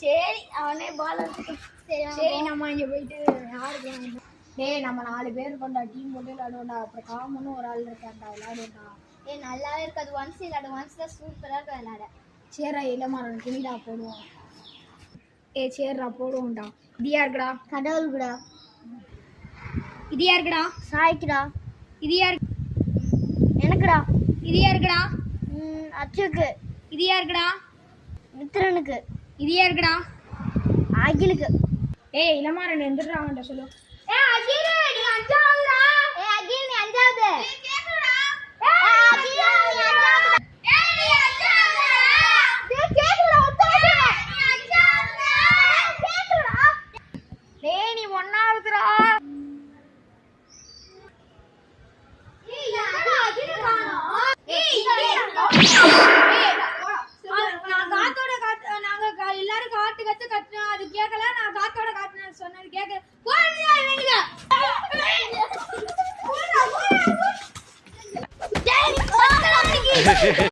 சரி அவனே பால் சரி நம்ம இங்க போயிட்டு யாருக்கு டேய் நம்ம 4 பேர் கொண்டா டீம் போட்டு விளையாடுவோம்டா. அப்புறம் காமனும் ஒரு ஆள் இருக்கான்டா விளையாடுவோம்டா. நல்லாவே இருக்காது. ஒன்ஸ் விளையாடு ஒன்ஸ் தான் சூப்பராக இருக்கும் விளையாட. சேரா இளமாறன் துணிடா போடுவோம். சேர்றா போடுவோம்டா. இது யாருக்குடா? கடவுளுக்குடா. இது யாருக்குடா? சாய்க்குடா. இது யாரு? எனக்குடா. இது யாருக்குடா? அச்சுக்கு. இது யாருக்குடா? மித்ரனுக்கு. இது யாருக்குடா? அகிலுக்கு. இளமாறன் எந்திரா அவன்கிட்ட சொல்லு. அகில் நீ அஞ்சாவதுடா. அகில் நீ அஞ்சாவது. நீ ஒன்னாவதுடா. எல்லாரும் காட்டு கத்துனோம். அது கேட்கல. நான் காத்தோட காட்டுனேன் சொன்னது கேட்க